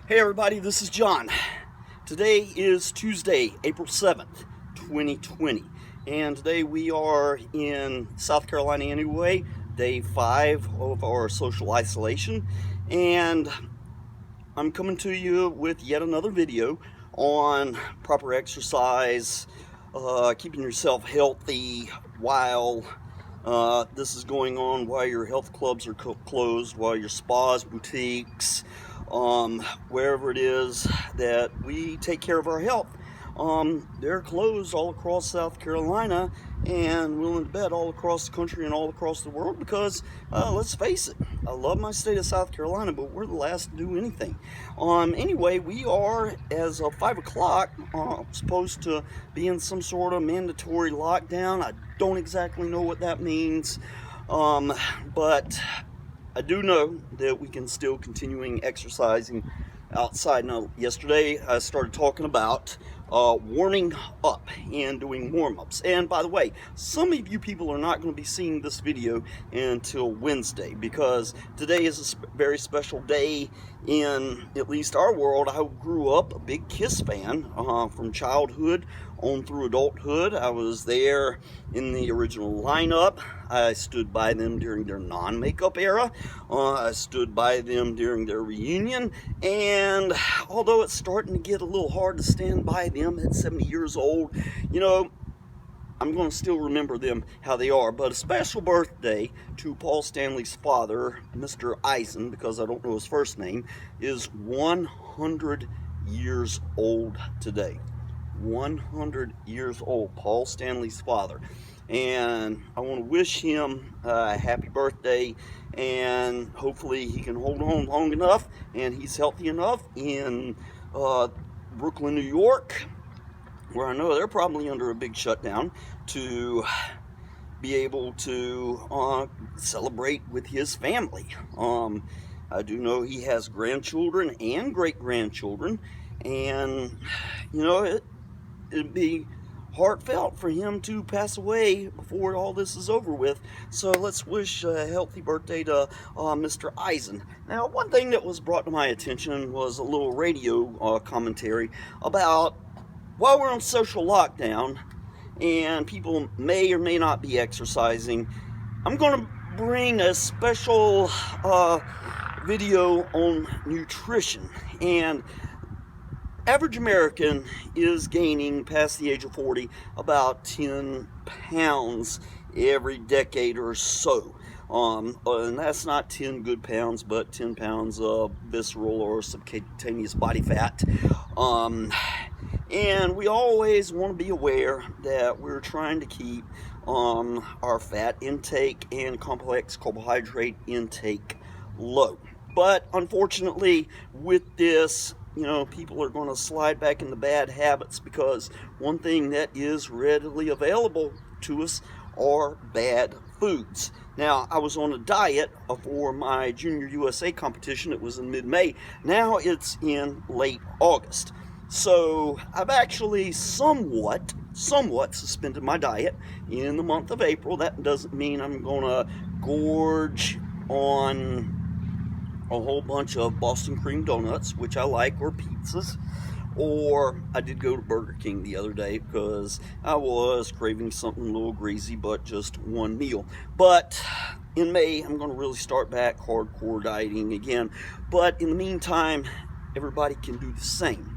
Hey everybody, this is John. Today is Tuesday, April 7th, 2020. And today we are in South Carolina anyway, day 5 of our social isolation. And I'm coming to you with yet another video on proper exercise, keeping yourself healthy while this is going on, while your health clubs are closed, while your spas, boutiques, wherever it is that we take care of our health, they're closed all across South Carolina and willing to bet all across the country and all across the world because, let's face it, I love my state of South Carolina, but we're the last to do anything. Anyway, we are, as of 5 o'clock, supposed to be in some sort of mandatory lockdown. I don't exactly know what that means, but I do know that we can still continuing exercising outside. Now, yesterday I started talking about warming up and doing warm-ups. And by the way, some of you people are not going to be seeing this video until Wednesday because today is a very special day in at least our world. I grew up a big Kiss fan from childhood on through adulthood. I was there in the original lineup. I stood by them during their non-makeup era. I stood by them during their reunion. And although it's starting to get a little hard to stand by them at 70 years old, you know, I'm going to still remember them how they are. But a special birthday to Paul Stanley's father, Mr. Eisen, because I don't know his first name, is 100 years old today. 100 years old, Paul Stanley's father. And I want to wish him a happy birthday, and hopefully he can hold on long enough and he's healthy enough in Brooklyn, New York, where I know they're probably under a big shutdown, to be able to celebrate with his family. I do know he has grandchildren and great-grandchildren, and you know, it'd be heartfelt for him to pass away before all this is over with. So let's wish a healthy birthday to Mr. Eisen. Now, one thing that was brought to my attention was a little radio commentary about, while we're on social lockdown and people may or may not be exercising, I'm going to bring a special video on nutrition. And average American is gaining, past the age of 40, about 10 pounds every decade or so. And that's not 10 good pounds, but 10 pounds of visceral or subcutaneous body fat. And we always want to be aware that we're trying to keep our fat intake and complex carbohydrate intake low. But unfortunately, with this, you know, people are going to slide back into bad habits because one thing that is readily available to us are bad foods. Now, I was on a diet for my Junior USA competition. It was in mid-May. Now it's in late August. So I've actually somewhat suspended my diet in the month of April. That doesn't mean I'm going to gorge on a whole bunch of Boston cream donuts, which I like, or pizzas. Or I did go to Burger King the other day because I was craving something a little greasy, but just one meal. But in May, I'm going to really start back hardcore dieting again. But in the meantime, everybody can do the same.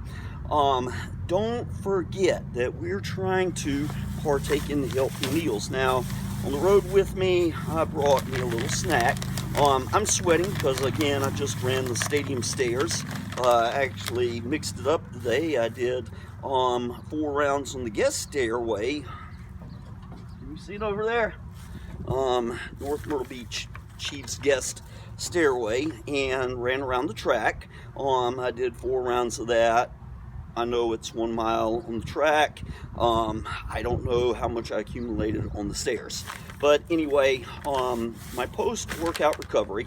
Don't forget that we're trying to partake in the healthy meals. Now, on the road with me, I brought me a little snack. I'm sweating because, again, I just ran the stadium stairs. I actually mixed it up today. I did 4 rounds on the guest stairway. Can you see it over there? North Myrtle Beach Chiefs guest stairway, and ran around the track. I did 4 rounds of that. I know it's 1 mile on the track. I don't know how much I accumulated on the stairs. But anyway, my post-workout recovery,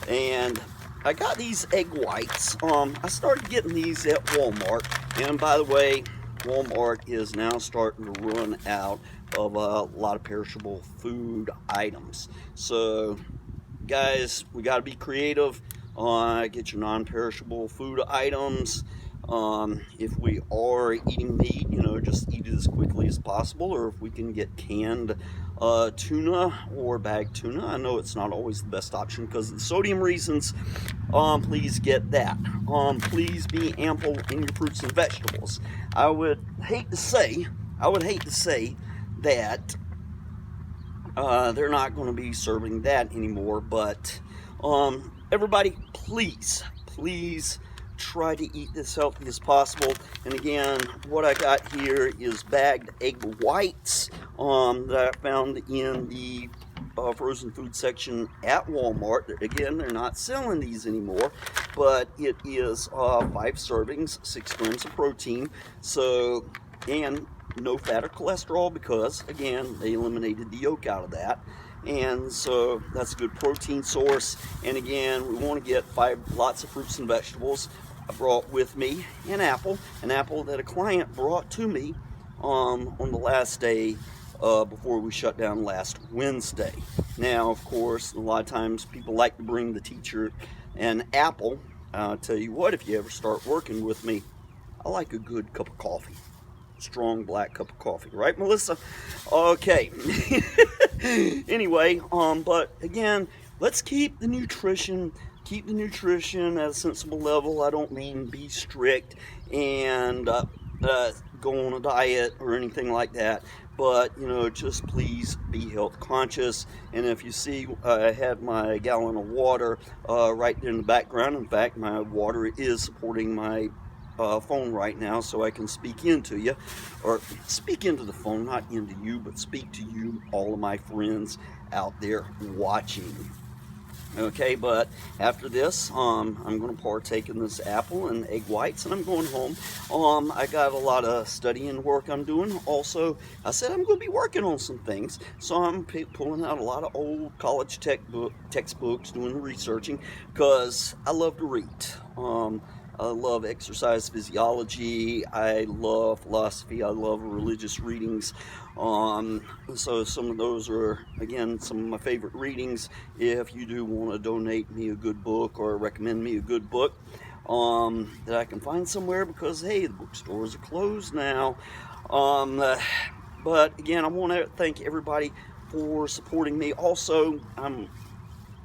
and I got these egg whites. I started getting these at Walmart. And by the way, Walmart is now starting to run out of a lot of perishable food items. So, guys, we got to be creative. Get your non-perishable food items. If we are eating meat, just eat it as quickly as possible, or if we can get canned tuna or bagged tuna. I know it's not always the best option because of the sodium reasons. Please get that. Please be ample in your fruits and vegetables. I would hate to say that they're not going to be serving that anymore, but everybody, please try to eat as healthy as possible. And again, what I got here is bagged egg whites that I found in the frozen food section at Walmart. Again, they're not selling these anymore, but it is 5 servings, 6 grams of protein, so, and no fat or cholesterol, because again, they eliminated the yolk out of that. And so that's a good protein source. And again, we want to get lots of fruits and vegetables. I brought with me an apple that a client brought to me on the last day before we shut down last Wednesday. Now, of course, a lot of times people like to bring the teacher an apple. I'll tell you what, if you ever start working with me, I like a good cup of coffee. Strong black cup of coffee, right, Melissa? Okay. Anyway, but again, let's keep the nutrition at a sensible level. I don't mean be strict and go on a diet or anything like that, but just please be health conscious. And if you see, I had my gallon of water right there in the background. In fact, my water is supporting my phone right now, so I can speak into you, or speak into the phone, not into you, but speak to you, all of my friends out there watching. Okay, but after this, I'm going to partake in this apple and egg whites, and I'm going home. I got a lot of studying work I'm doing. Also, I said I'm going to be working on some things, so I'm pulling out a lot of old college textbooks, doing the researching, because I love to read. I love exercise physiology, I love philosophy, I love religious readings. So some of those are, again, some of my favorite readings. If you do want to donate me a good book or recommend me a good book that I can find somewhere, because, hey, the bookstores are closed now. But again, I want to thank everybody for supporting me. Also, I'm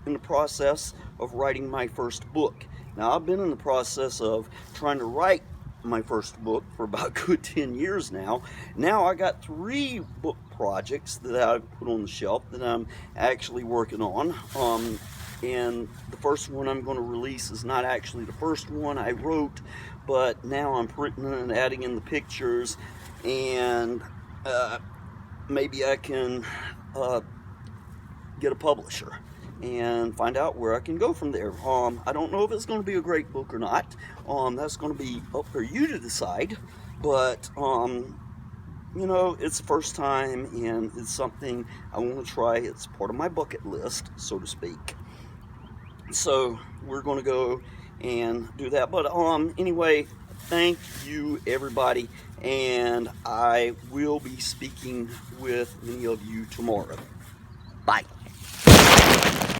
in the process of writing my first book. Now, I've been in the process of trying to write my first book for about a good 10 years now. Now I got 3 book projects that I've put on the shelf that I'm actually working on. And the first one I'm going to release is not actually the first one I wrote, but now I'm printing and adding in the pictures, and maybe I can get a publisher and find out where I can go from there. I don't know if it's going to be a great book or not. That's going to be up for you to decide. But it's the first time, and it's something I want to try. It's part of my bucket list, so to speak. So we're going to go and do that. But anyway, thank you, everybody, and I will be speaking with many of you tomorrow. Bye.